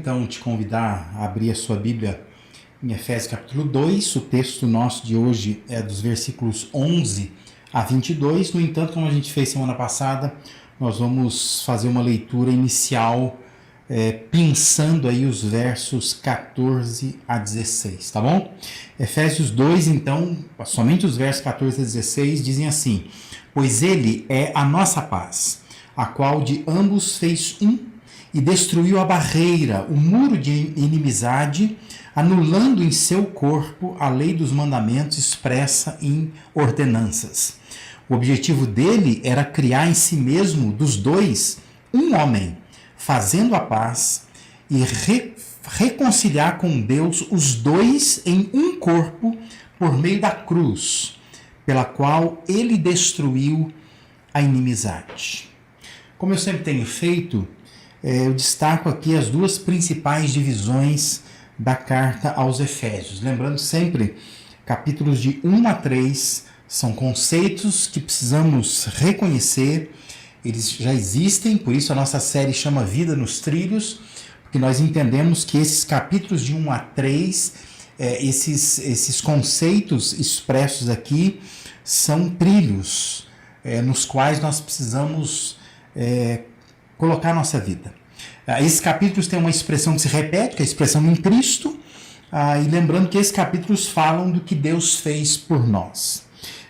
então te convidar a abrir a sua Bíblia em Efésios capítulo 2. O texto nosso de hoje é dos versículos 11 a 22. No entanto, como a gente fez semana passada, nós vamos fazer uma leitura inicial pensando aí os versos 14 a 16, tá bom? Efésios 2, então, somente os versos 14 a 16 dizem assim: pois ele é a nossa paz, a qual de ambos fez um e destruiu a barreira, o muro de inimizade, anulando em seu corpo a lei dos mandamentos expressa em ordenanças. O objetivo dele era criar em si mesmo, dos dois, um homem, fazendo a paz e reconciliar com Deus os dois em um corpo por meio da cruz, pela qual ele destruiu a inimizade. Como eu sempre tenho feito, eu destaco aqui as duas principais divisões da carta aos Efésios. Lembrando sempre, capítulos de 1 a 3 são conceitos que precisamos reconhecer. Eles já existem, por isso a nossa série chama Vida nos Trilhos, porque nós entendemos que esses capítulos de 1 a 3, esses conceitos expressos aqui, são trilhos nos quais nós precisamos colocar a nossa vida. Esses capítulos têm uma expressão que se repete, que é a expressão em Cristo, e lembrando que esses capítulos falam do que Deus fez por nós.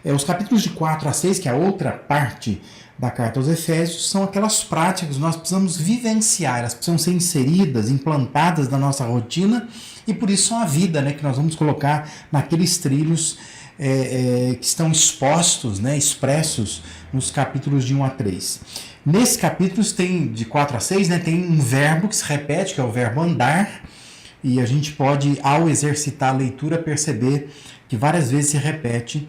Os capítulos de 4 a 6, que é a outra parte da carta aos Efésios, são aquelas práticas que nós precisamos vivenciar, elas precisam ser inseridas, implantadas na nossa rotina, e por isso são a vida, que nós vamos colocar naqueles trilhos que estão expostos, expressos nos capítulos de 1 a 3. Nesses capítulos, de 4 a 6, tem um verbo que se repete, que é o verbo andar, e a gente pode, ao exercitar a leitura, perceber que várias vezes se repete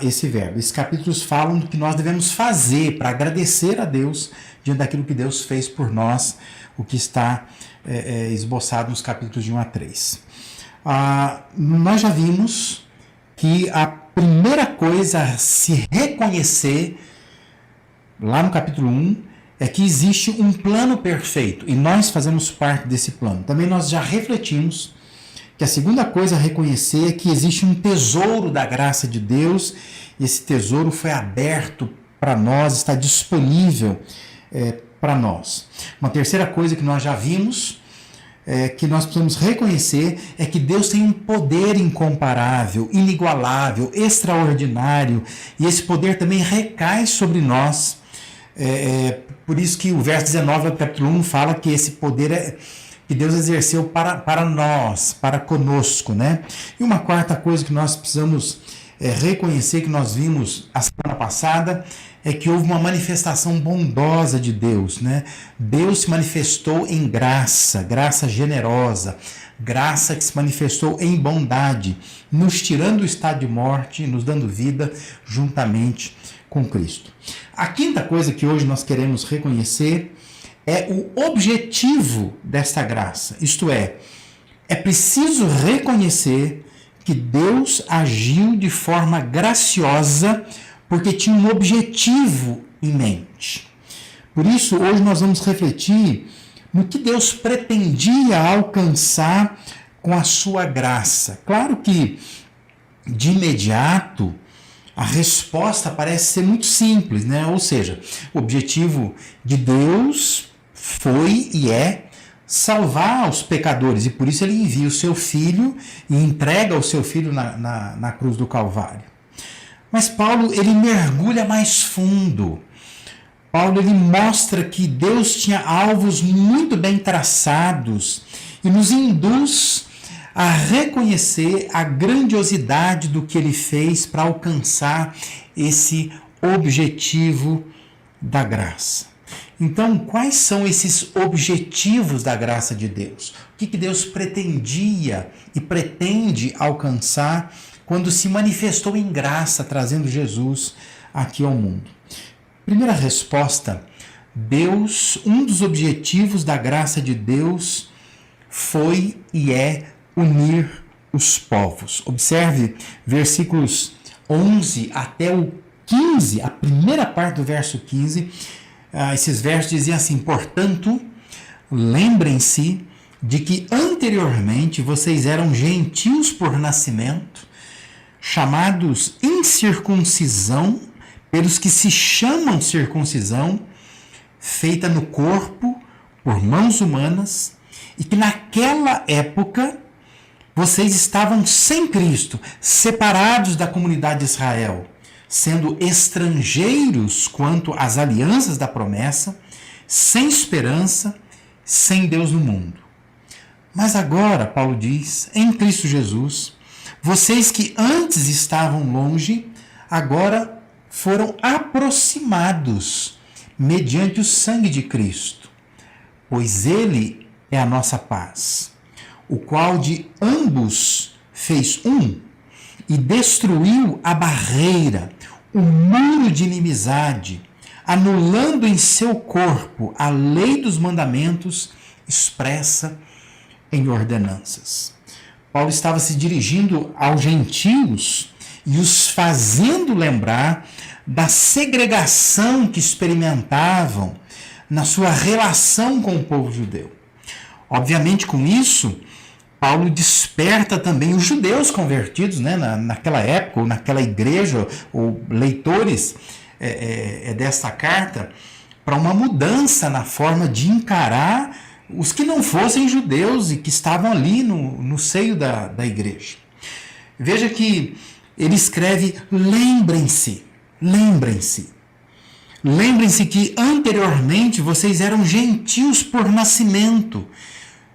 esse verbo. Esses capítulos falam do que nós devemos fazer para agradecer a Deus diante daquilo que Deus fez por nós, o que está esboçado nos capítulos de 1 a 3. Nós já vimos que a primeira coisa a se reconhecer, lá no capítulo 1, é que existe um plano perfeito e nós fazemos parte desse plano. Também nós já refletimos que a segunda coisa a reconhecer é que existe um tesouro da graça de Deus, e esse tesouro foi aberto para nós, está disponível para nós. Uma terceira coisa que nós já vimos, que nós precisamos reconhecer, é que Deus tem um poder incomparável, inigualável, extraordinário, e esse poder também recai sobre nós. Por isso que o verso 19 do capítulo 1 fala que esse poder que Deus exerceu para nós, para conosco, E uma quarta coisa que nós precisamos reconhecer, que nós vimos a semana passada, é que houve uma manifestação bondosa de Deus, Deus se manifestou em graça, graça generosa, graça que se manifestou em bondade, nos tirando do estado de morte e nos dando vida juntamente com Cristo. A quinta coisa que hoje nós queremos reconhecer é o objetivo desta graça, isto é preciso reconhecer que Deus agiu de forma graciosa porque tinha um objetivo em mente. Por isso, hoje nós vamos refletir no que Deus pretendia alcançar com a sua graça. Claro que, de imediato, a resposta parece ser muito simples, Ou seja, o objetivo de Deus foi e é salvar os pecadores, e por isso ele envia o seu filho e entrega o seu filho na cruz do Calvário. Mas Paulo, ele mergulha mais fundo. Paulo, ele mostra que Deus tinha alvos muito bem traçados e nos induz a reconhecer a grandiosidade do que ele fez para alcançar esse objetivo da graça. Então, quais são esses objetivos da graça de Deus? O que Deus pretendia e pretende alcançar quando se manifestou em graça, trazendo Jesus aqui ao mundo? Primeira resposta: um dos objetivos da graça de Deus foi e é unir os povos. Observe versículos 11 até o 15, a primeira parte do verso 15, esses versos diziam assim: portanto, lembrem-se de que anteriormente vocês eram gentios por nascimento, chamados incircuncisão, pelos que se chamam circuncisão, feita no corpo por mãos humanas, e que naquela época vocês estavam sem Cristo, separados da comunidade de Israel, sendo estrangeiros quanto às alianças da promessa, sem esperança, sem Deus no mundo. Mas agora, Paulo diz, em Cristo Jesus, vocês que antes estavam longe, agora foram aproximados mediante o sangue de Cristo, pois Ele é a nossa paz, o qual de ambos fez um e destruiu a barreira, o muro de inimizade, anulando em seu corpo a lei dos mandamentos expressa em ordenanças. Paulo estava se dirigindo aos gentios e os fazendo lembrar da segregação que experimentavam na sua relação com o povo judeu. Obviamente, com isso, Paulo desperta também os judeus convertidos, né, naquela época, ou naquela igreja, ou leitores desta carta, para uma mudança na forma de encarar os que não fossem judeus e que estavam ali no seio da igreja. Veja que ele escreve: lembrem-se, lembrem-se. Lembrem-se que anteriormente vocês eram gentios por nascimento,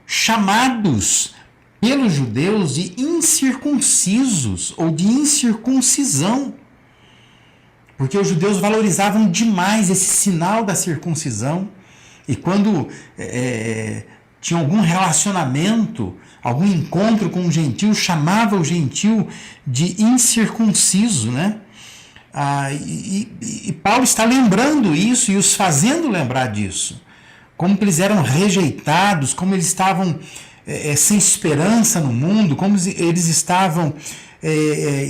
chamados pelos judeus de incircuncisos ou de incircuncisão. Porque os judeus valorizavam demais esse sinal da circuncisão. E quando tinha algum relacionamento, algum encontro com um gentio, chamava o gentio de incircunciso, né? E Paulo está lembrando isso e os fazendo lembrar disso. Como que eles eram rejeitados, como eles estavam sem esperança no mundo, como eles estavam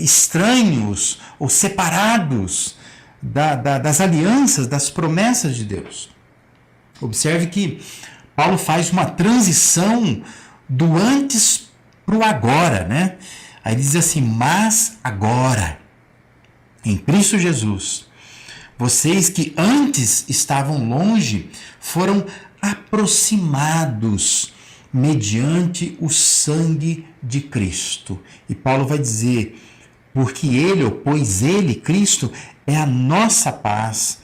estranhos ou separados das alianças, das promessas de Deus. Observe que Paulo faz uma transição do antes para o agora, né? Aí diz assim: mas agora, em Cristo Jesus, vocês que antes estavam longe foram aproximados mediante o sangue de Cristo. E Paulo vai dizer: porque ele, pois ele, Cristo, é a nossa paz,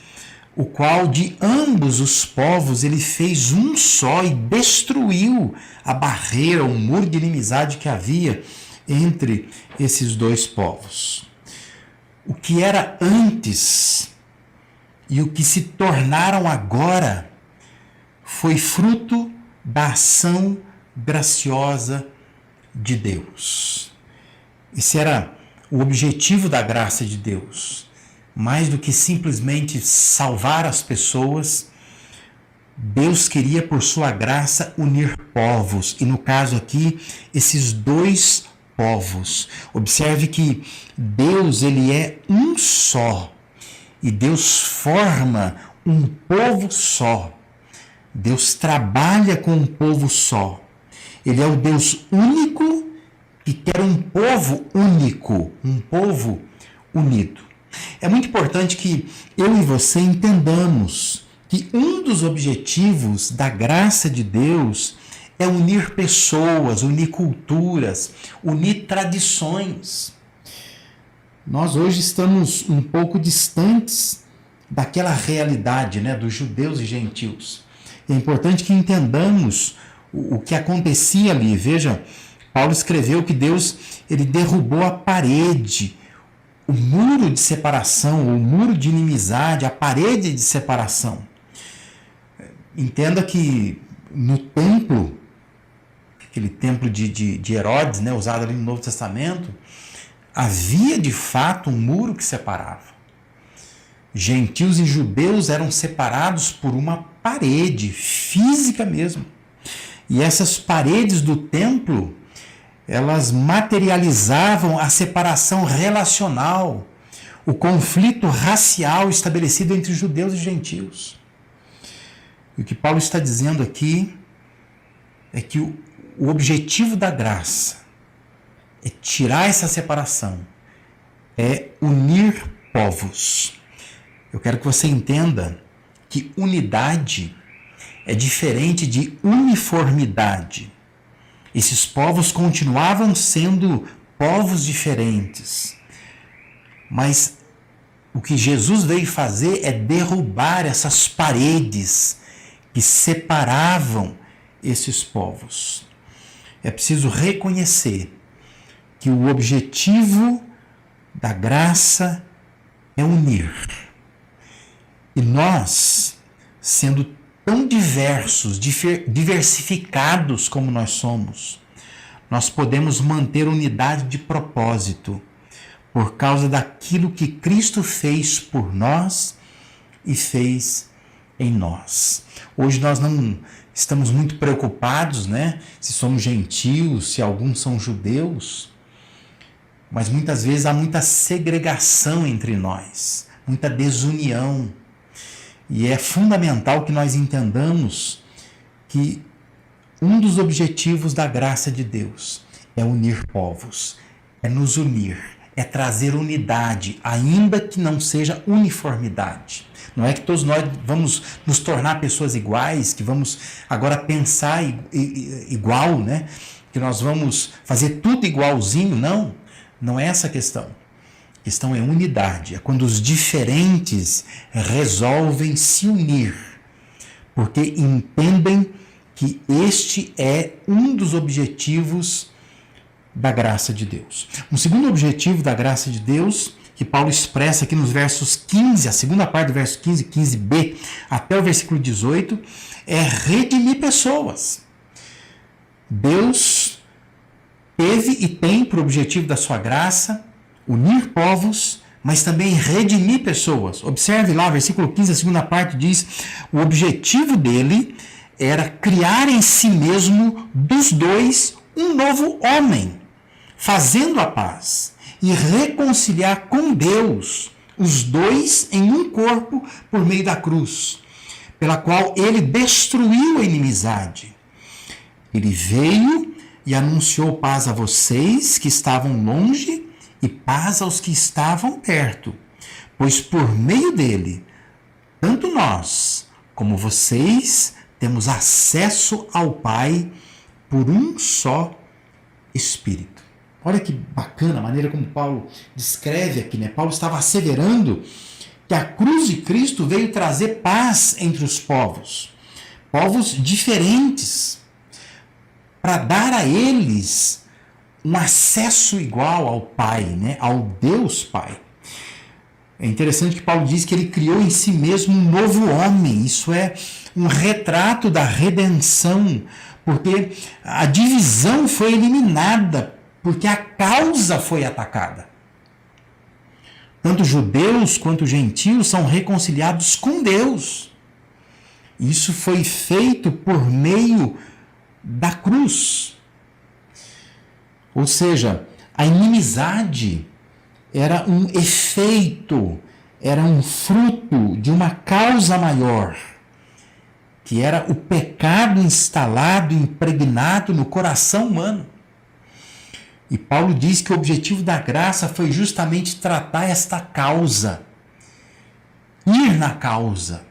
o qual de ambos os povos ele fez um só e destruiu a barreira, o muro de inimizade que havia entre esses dois povos. O que era antes e o que se tornaram agora foi fruto da ação graciosa de Deus. Esse era o objetivo da graça de Deus. Mais do que simplesmente salvar as pessoas, Deus queria, por sua graça, unir povos. E no caso aqui, esses dois povos. Observe que Deus, ele é um só. E Deus forma um povo só. Deus trabalha com um povo só. Ele é o Deus único que quer um povo único, um povo unido. É muito importante que eu e você entendamos que um dos objetivos da graça de Deus é unir pessoas, unir culturas, unir tradições. Nós hoje estamos um pouco distantes daquela realidade, né, dos judeus e gentios. É importante que entendamos o que acontecia ali. Veja, Paulo escreveu que Deus ele derrubou a parede, o muro de separação, o muro de inimizade, a parede de separação. Entenda que no templo, aquele templo de Herodes, né, usado ali no Novo Testamento, havia de fato um muro que separava. Gentios e judeus eram separados por uma parede física mesmo. E essas paredes do templo, elas materializavam a separação relacional, o conflito racial estabelecido entre judeus e gentios. E o que Paulo está dizendo aqui é que o objetivo da graça é tirar essa separação, é unir povos. Eu quero que você entenda que unidade é diferente de uniformidade. Esses povos continuavam sendo povos diferentes, mas o que Jesus veio fazer é derrubar essas paredes que separavam esses povos. É preciso reconhecer que o objetivo da graça é unir. E nós, sendo tão diversos, diversificados como nós somos, nós podemos manter unidade de propósito por causa daquilo que Cristo fez por nós e fez em nós. Hoje nós não estamos muito preocupados, né? Se somos gentios, se alguns são judeus, mas muitas vezes há muita segregação entre nós, muita desunião. E é fundamental que nós entendamos que um dos objetivos da graça de Deus é unir povos, é nos unir, é trazer unidade, ainda que não seja uniformidade. Não é que todos nós vamos nos tornar pessoas iguais, que vamos agora pensar igual, né? Que nós vamos fazer tudo igualzinho, não. Não é essa a questão. A questão é unidade, é quando os diferentes resolvem se unir, porque entendem que este é um dos objetivos da graça de Deus. Um segundo objetivo da graça de Deus, que Paulo expressa aqui nos versos 15, a segunda parte do verso 15, 15b, até o versículo 18, é redimir pessoas. Deus teve e tem por objetivo da sua graça unir povos, mas também redimir pessoas. Observe lá, versículo 15, a segunda parte diz, o objetivo dele era criar em si mesmo dos dois um novo homem, fazendo a paz e reconciliar com Deus os dois em um corpo por meio da cruz, pela qual ele destruiu a inimizade. Ele veio e anunciou paz a vocês que estavam longe e paz aos que estavam perto, pois por meio dele, tanto nós como vocês temos acesso ao Pai por um só Espírito. Olha que bacana a maneira como Paulo descreve aqui, né? Paulo estava asseverando que a cruz de Cristo veio trazer paz entre os povos diferentes, para dar a eles um acesso igual ao Pai, né? Ao Deus Pai. É interessante que Paulo diz que ele criou em si mesmo um novo homem. Isso é um retrato da redenção, porque a divisão foi eliminada, porque a causa foi atacada. Tanto judeus quanto gentios são reconciliados com Deus. Isso foi feito por meio da cruz. Ou seja, a inimizade era um efeito, era um fruto de uma causa maior, que era o pecado instalado, impregnado no coração humano. E Paulo diz que o objetivo da graça foi justamente tratar esta causa, ir na causa,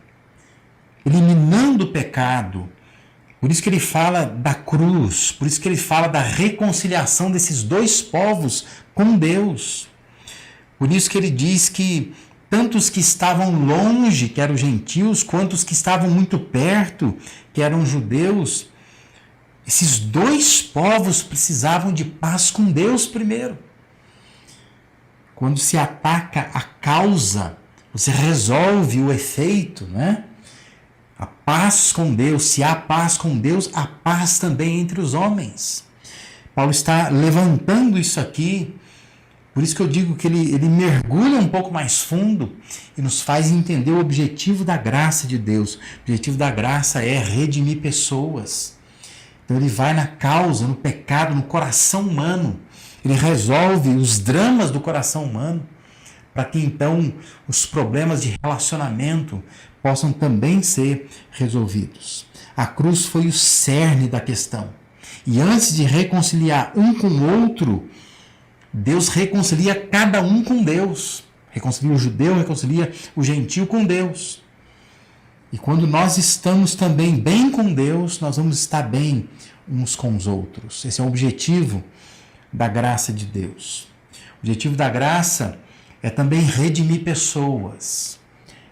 eliminando o pecado. Por isso que ele fala da cruz, por isso que ele fala da reconciliação desses dois povos com Deus. Por isso que ele diz que tanto os que estavam longe, que eram gentios, quanto os que estavam muito perto, que eram judeus, esses dois povos precisavam de paz com Deus primeiro. Quando se ataca a causa, você resolve o efeito, né? A paz com Deus, se há paz com Deus, há paz também entre os homens. Paulo está levantando isso aqui, por isso que eu digo que ele mergulha um pouco mais fundo e nos faz entender o objetivo da graça de Deus. O objetivo da graça é redimir pessoas. Então ele vai na causa, no pecado, no coração humano. Ele resolve os dramas do coração humano, para que então os problemas de relacionamento possam também ser resolvidos. A cruz foi o cerne da questão. E antes de reconciliar um com o outro, Deus reconcilia cada um com Deus. Reconcilia o judeu, reconcilia o gentio com Deus. E quando nós estamos também bem com Deus, nós vamos estar bem uns com os outros. Esse é o objetivo da graça de Deus. O objetivo da graça é também redimir pessoas,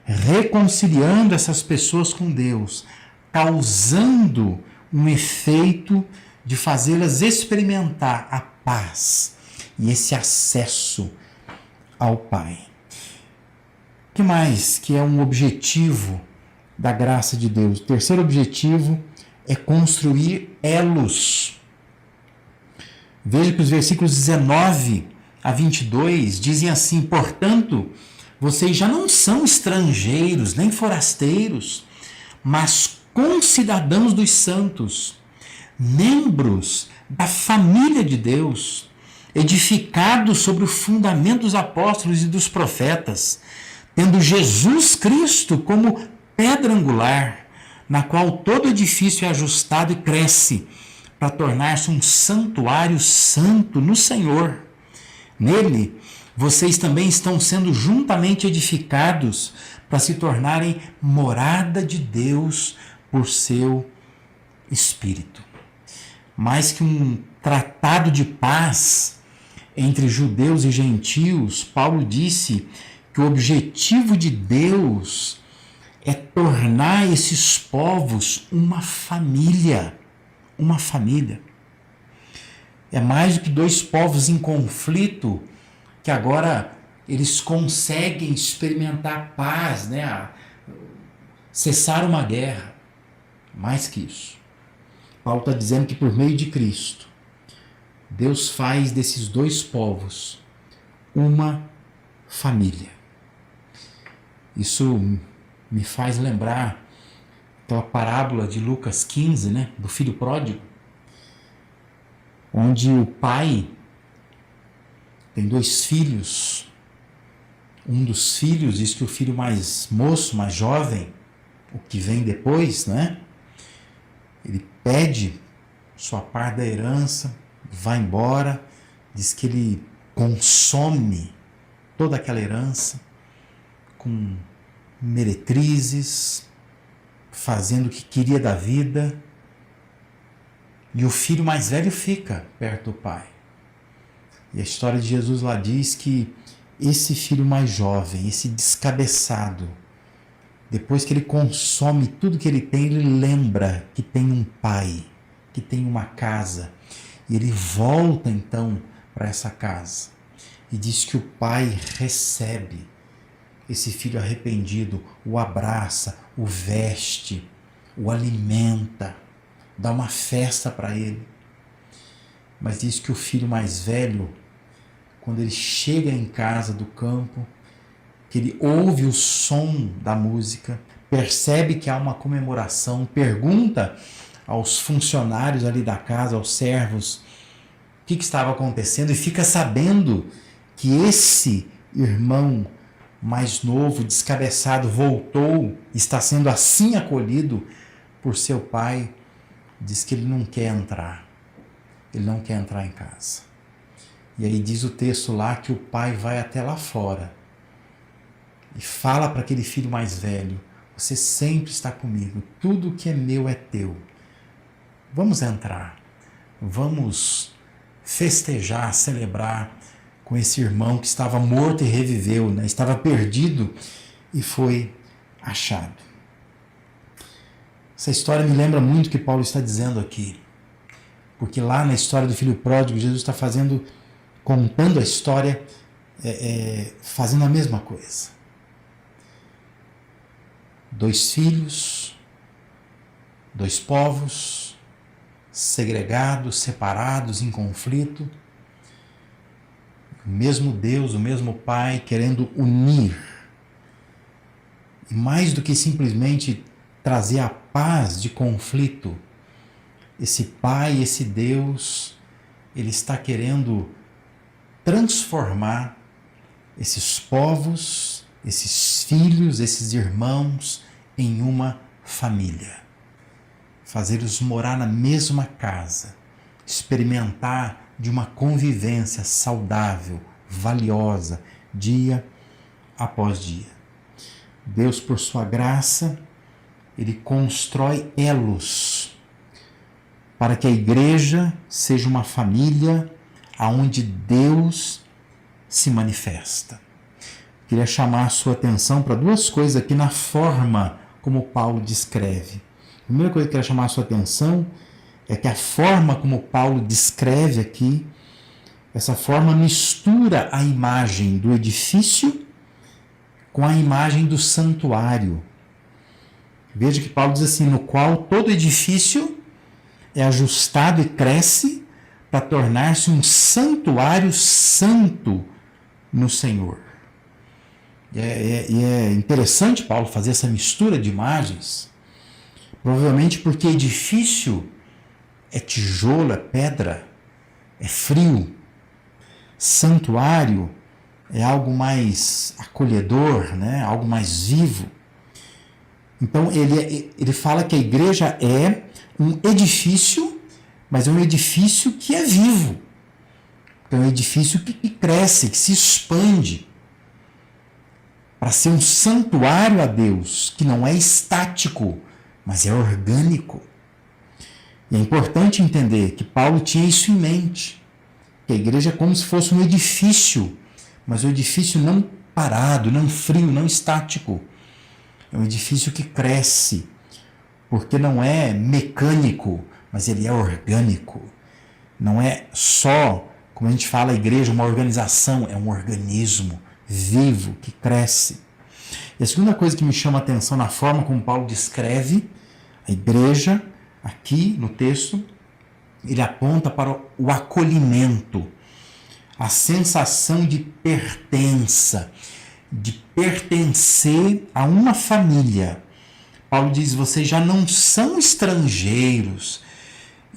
reconciliando essas pessoas com Deus, causando um efeito de fazê-las experimentar a paz e esse acesso ao Pai. O que mais que é um objetivo da graça de Deus? O terceiro objetivo é construir elos. Veja que os versículos 19 a 22 dizem assim: portanto, vocês já não são estrangeiros nem forasteiros, mas concidadãos dos santos, membros da família de Deus, edificados sobre o fundamento dos apóstolos e dos profetas, tendo Jesus Cristo como pedra angular, na qual todo edifício é ajustado e cresce, para tornar-se um santuário santo no Senhor. Nele, vocês também estão sendo juntamente edificados para se tornarem morada de Deus por seu Espírito. Mais que um tratado de paz entre judeus e gentios, Paulo disse que o objetivo de Deus é tornar esses povos uma família. Uma família. É mais do que dois povos em conflito que agora eles conseguem experimentar paz, cessar uma guerra. Mais que isso. Paulo está dizendo que por meio de Cristo, Deus faz desses dois povos uma família. Isso me faz lembrar aquela parábola de Lucas 15, do filho pródigo, onde o pai tem dois filhos. Um dos filhos diz que o filho mais moço, mais jovem, o que vem depois, ele pede sua parte da herança, vai embora, diz que ele consome toda aquela herança com meretrizes, fazendo o que queria da vida, e o filho mais velho fica perto do pai. E a história de Jesus lá diz que esse filho mais jovem, esse descabeçado, depois que ele consome tudo que ele tem, ele lembra que tem um pai, que tem uma casa, e ele volta então para essa casa e diz que o pai recebe esse filho arrependido, o abraça, o veste, o alimenta, dá uma festa para ele. Mas diz que o filho mais velho, quando ele chega em casa do campo, que ele ouve o som da música, percebe que há uma comemoração, pergunta aos funcionários ali da casa, aos servos, o que estava acontecendo, e fica sabendo que esse irmão mais novo, descabeçado, voltou, está sendo assim acolhido por seu pai. Diz que ele não quer entrar. Ele não quer entrar em casa. E aí diz o texto lá que o pai vai até lá fora e fala para aquele filho mais velho: você sempre está comigo, tudo que é meu é teu. Vamos entrar, vamos festejar, celebrar com esse irmão que estava morto e reviveu, estava perdido e foi achado. Essa história me lembra muito o que Paulo está dizendo aqui, porque lá na história do filho pródigo, Jesus está contando a história, fazendo a mesma coisa. Dois filhos, dois povos, segregados, separados, em conflito. O mesmo Deus, o mesmo Pai querendo unir. E mais do que simplesmente trazer a paz de conflito, esse Pai, esse Deus, ele está querendo transformar esses povos, esses filhos, esses irmãos em uma família. Fazê-los morar na mesma casa, experimentar de uma convivência saudável, valiosa, dia após dia. Deus, por sua graça, Ele constrói elos para que a igreja seja uma família aonde Deus se manifesta. Queria chamar a sua atenção para duas coisas aqui na forma como Paulo descreve. A primeira coisa que eu quero chamar a sua atenção é que a forma como Paulo descreve aqui, essa forma mistura a imagem do edifício com a imagem do santuário. Veja que Paulo diz assim, no qual todo edifício é ajustado e cresce para tornar-se um santuário santo no Senhor. E é interessante Paulo fazer essa mistura de imagens, provavelmente porque edifício é tijolo, é pedra, é frio. Santuário é algo mais acolhedor, né? Algo mais vivo. Então ele fala que a igreja é um edifício, mas é um edifício que é vivo. É um edifício que cresce, que se expande para ser um santuário a Deus, que não é estático, mas é orgânico. E é importante entender que Paulo tinha isso em mente, que a igreja é como se fosse um edifício, mas um edifício não parado, não frio, não estático. É um edifício que cresce, porque não é mecânico, mas ele é orgânico. Não é só, como a gente fala, a igreja, uma organização, é um organismo vivo, que cresce. E a segunda coisa que me chama a atenção na forma como Paulo descreve a igreja, aqui no texto, ele aponta para o acolhimento, a sensação de pertença, de pertencer a uma família. Paulo diz, vocês já não são estrangeiros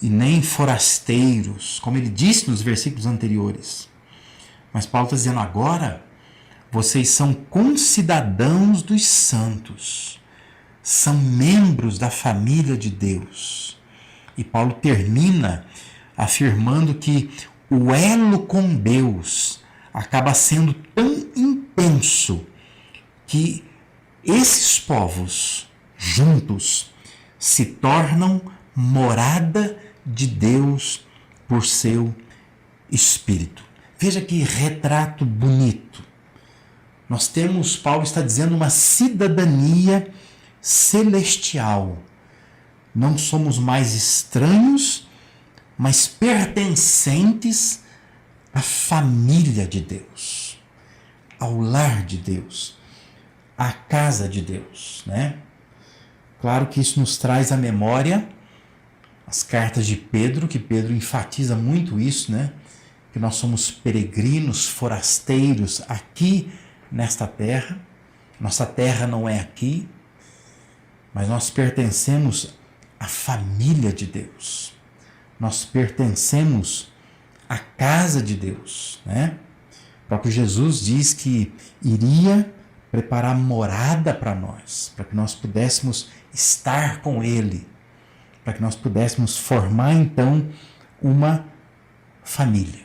e nem forasteiros, como ele disse nos versículos anteriores. Mas Paulo está dizendo agora, vocês são concidadãos dos santos, são membros da família de Deus. E Paulo termina afirmando que o elo com Deus acaba sendo tão intenso que esses povos juntos se tornam morada de Deus por seu Espírito. Veja que retrato bonito. Nós temos, Paulo está dizendo, uma cidadania celestial. Não somos mais estranhos, mas pertencentes à família de Deus, ao lar de Deus, à casa de Deus, né? Claro que isso nos traz à memória as cartas de Pedro, que Pedro enfatiza muito isso, né? Que nós somos peregrinos, forasteiros aqui nesta terra. Nossa terra não é aqui, mas nós pertencemos à família de Deus. Nós pertencemos à casa de Deus, né? O próprio Jesus diz que iria preparar morada para nós, para que nós pudéssemos estar com Ele, para que nós pudéssemos formar então uma família.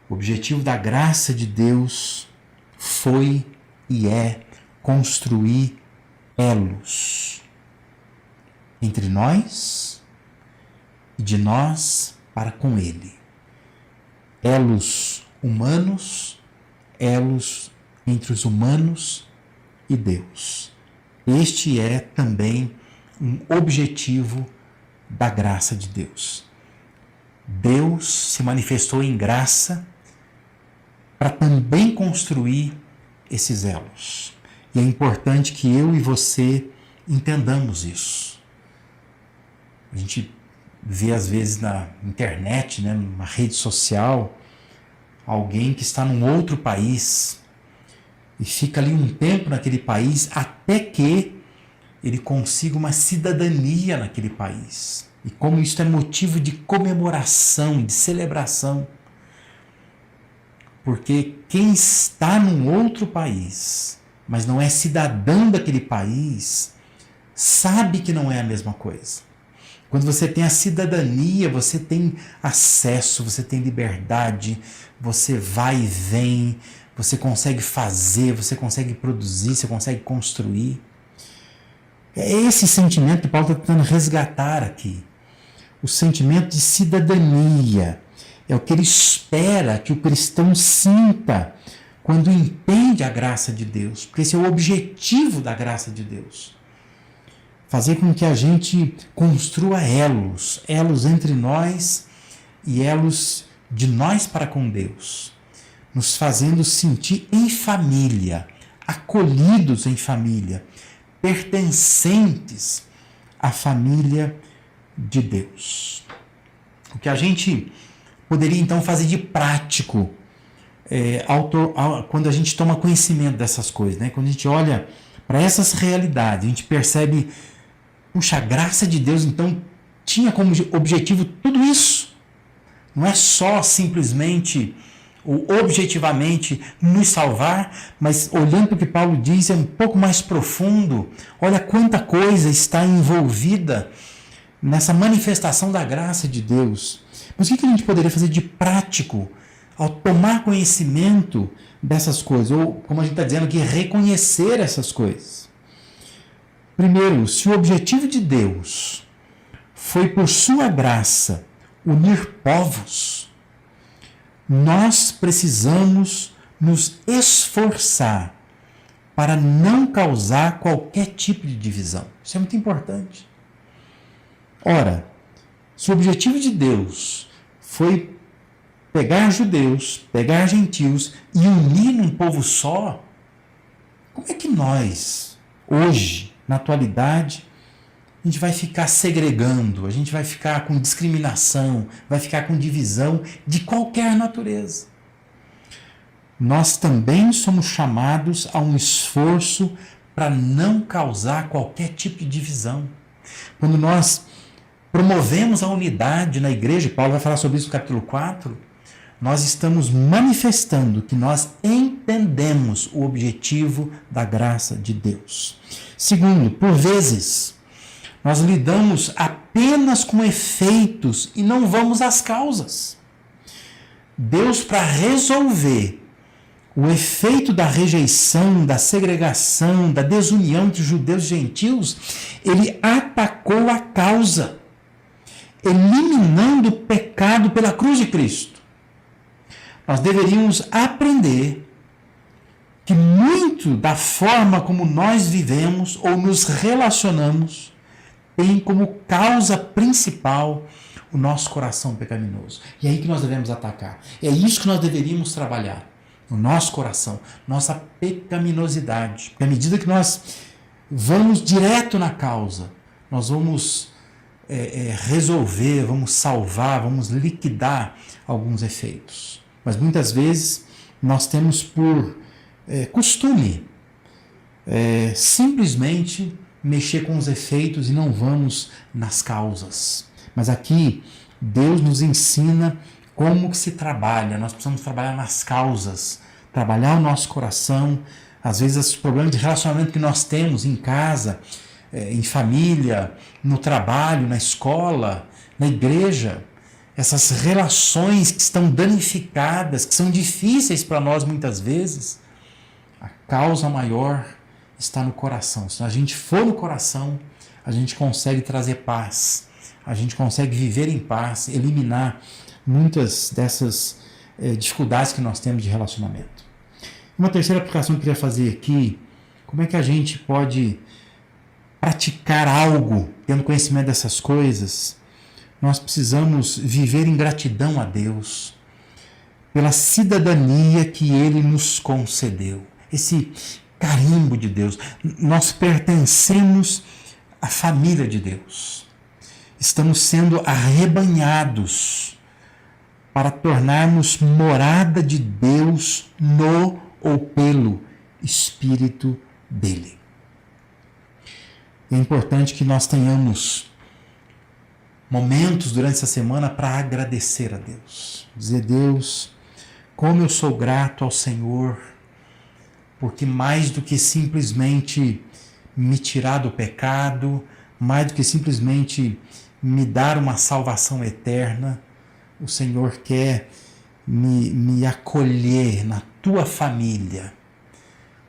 O objetivo da graça de Deus foi e é construir elos entre nós e de nós para com Ele. Elos humanos, elos entre os humanos e Deus. Este é também um objetivo da graça de Deus. Deus se manifestou em graça para também construir esses elos. E é importante que eu e você entendamos isso. A gente vê às vezes na internet, né, numa rede social, alguém que está num outro país e fica ali um tempo naquele país até que ele consiga uma cidadania naquele país. E como isso é motivo de comemoração, de celebração. Porque quem está num outro país mas não é cidadão daquele país, sabe que não é a mesma coisa. Quando você tem a cidadania, você tem acesso, você tem liberdade, você vai e vem, você consegue fazer, você consegue produzir, você consegue construir. É esse sentimento que Paulo está tentando resgatar aqui. O sentimento de cidadania. É o que ele espera que o cristão sinta quando entende a graça de Deus. Porque esse é o objetivo da graça de Deus. Fazer com que a gente construa elos entre nós e elos de nós para com Deus, nos fazendo sentir em família, acolhidos em família, pertencentes à família de Deus. O que a gente poderia então fazer de prático quando a gente toma conhecimento dessas coisas, né? Quando a gente olha para essas realidades, a gente percebe, puxa, a graça de Deus então tinha como objetivo tudo isso. Não é só simplesmente ou objetivamente nos salvar, mas olhando para o que Paulo diz, é um pouco mais profundo. Olha quanta coisa está envolvida nessa manifestação da graça de Deus. Mas o que a gente poderia fazer de prático ao tomar conhecimento dessas coisas? Ou, como a gente está dizendo aqui, reconhecer essas coisas. Primeiro, se o objetivo de Deus foi, por sua graça, unir povos, nós precisamos nos esforçar para não causar qualquer tipo de divisão. Isso é muito importante. Ora, se o objetivo de Deus foi pegar judeus, pegar gentios e unir num povo só, como é que nós, hoje, na atualidade, a gente vai ficar segregando, a gente vai ficar com discriminação, vai ficar com divisão de qualquer natureza? Nós também somos chamados a um esforço para não causar qualquer tipo de divisão. Quando nós promovemos a unidade na igreja, Paulo vai falar sobre isso no capítulo 4, nós estamos manifestando que nós entendemos o objetivo da graça de Deus. Segundo, por vezes, nós lidamos apenas com efeitos e não vamos às causas. Deus, para resolver o efeito da rejeição, da segregação, da desunião entre judeus e gentios, ele atacou a causa, eliminando o pecado pela cruz de Cristo. Nós deveríamos aprender que muito da forma como nós vivemos ou nos relacionamos tem como causa principal o nosso coração pecaminoso. E é aí que nós devemos atacar. É isso que nós deveríamos trabalhar. O nosso coração, nossa pecaminosidade. Porque à medida que nós vamos direto na causa, nós vamos resolver, vamos salvar, vamos liquidar alguns efeitos. Mas muitas vezes nós temos por costume simplesmente mexer com os efeitos e não vamos nas causas. Mas aqui Deus nos ensina como que se trabalha. Nós precisamos trabalhar nas causas, trabalhar o nosso coração. Às vezes os problemas de relacionamento que nós temos em casa, em família, no trabalho, na escola, na igreja, essas relações que estão danificadas, que são difíceis para nós muitas vezes, a causa maior está no coração. Se a gente for no coração, a gente consegue trazer paz, a gente consegue viver em paz, eliminar muitas dessas dificuldades que nós temos de relacionamento. Uma terceira aplicação que eu queria fazer aqui, como é que a gente pode praticar algo tendo conhecimento dessas coisas? Nós precisamos viver em gratidão a Deus pela cidadania que Ele nos concedeu. Esse carimbo de Deus. Nós pertencemos à família de Deus. Estamos sendo arrebanhados para tornarmos morada de Deus no ou pelo Espírito dele. É importante que nós tenhamos momentos durante essa semana para agradecer a Deus. Dizer, Deus, como eu sou grato ao Senhor porque mais do que simplesmente me tirar do pecado, mais do que simplesmente me dar uma salvação eterna, o Senhor quer me acolher na tua família.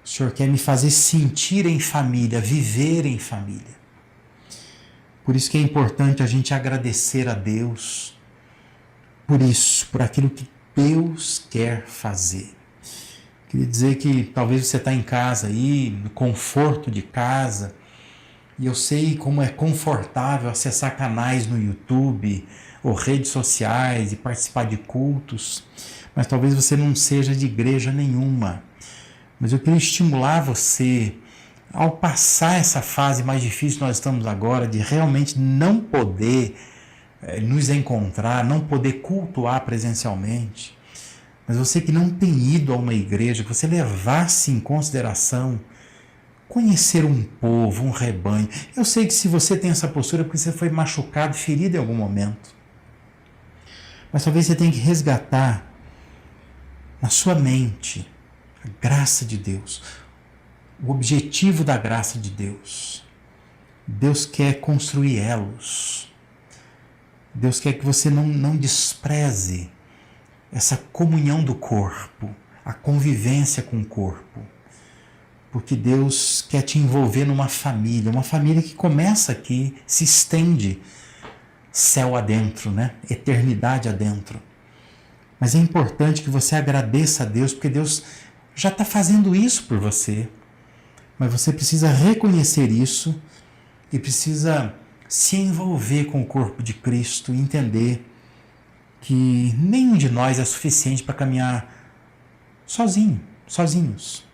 O Senhor quer me fazer sentir em família, viver em família. Por isso que é importante a gente agradecer a Deus por isso, por aquilo que Deus quer fazer. Queria dizer que talvez você está em casa aí, no conforto de casa, e eu sei como é confortável acessar canais no YouTube ou redes sociais e participar de cultos, mas talvez você não seja de igreja nenhuma. Mas eu queria estimular você, ao passar essa fase mais difícil que nós estamos agora, de realmente não poder nos encontrar, não poder cultuar presencialmente, mas você que não tem ido a uma igreja, que você levasse em consideração conhecer um povo, um rebanho. Eu sei que se você tem essa postura é porque você foi machucado, ferido em algum momento. Mas talvez você tenha que resgatar na sua mente a graça de Deus, o objetivo da graça de Deus. Deus quer construir elos. Deus quer que você não despreze essa comunhão do corpo, a convivência com o corpo. Porque Deus quer te envolver numa família que começa aqui, se estende céu adentro, né? Eternidade adentro. Mas é importante que você agradeça a Deus, porque Deus já está fazendo isso por você. Mas você precisa reconhecer isso e precisa se envolver com o corpo de Cristo e entender que nenhum de nós é suficiente para caminhar sozinhos.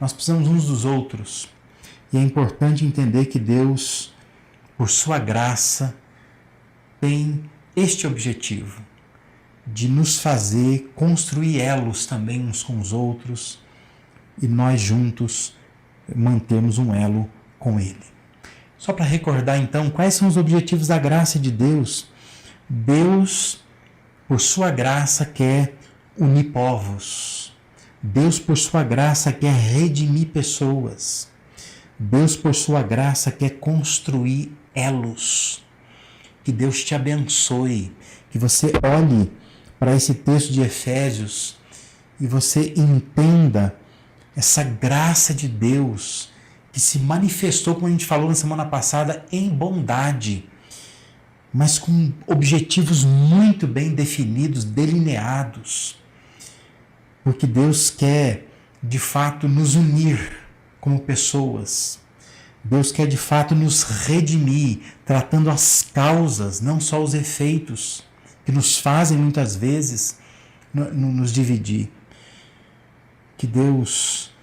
Nós precisamos uns dos outros. E é importante entender que Deus, por sua graça, tem este objetivo de nos fazer construir elos também uns com os outros e nós juntos mantermos um elo com Ele. Só para recordar então, quais são os objetivos da graça de Deus? Deus, por sua graça, quer unir povos. Deus, por sua graça, quer redimir pessoas. Deus, por sua graça, quer construir elos. Que Deus te abençoe. Que você olhe para esse texto de Efésios e você entenda essa graça de Deus que se manifestou, como a gente falou na semana passada, em bondade, mas com objetivos muito bem definidos, delineados. Porque Deus quer, de fato, nos unir como pessoas. Deus quer, de fato, nos redimir, tratando as causas, não só os efeitos, que nos fazem, muitas vezes, nos dividir. Que Deus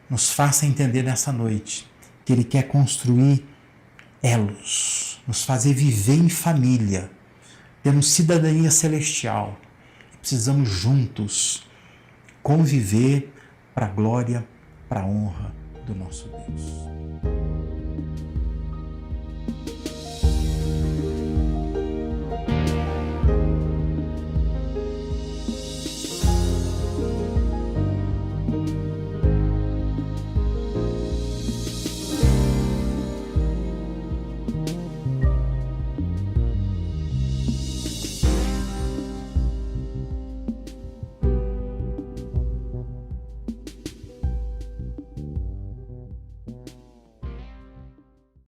nos faça entender nessa noite que Ele quer construir elos, nos fazer viver em família, temos cidadania celestial. Precisamos juntos conviver para a glória, para a honra do nosso Deus.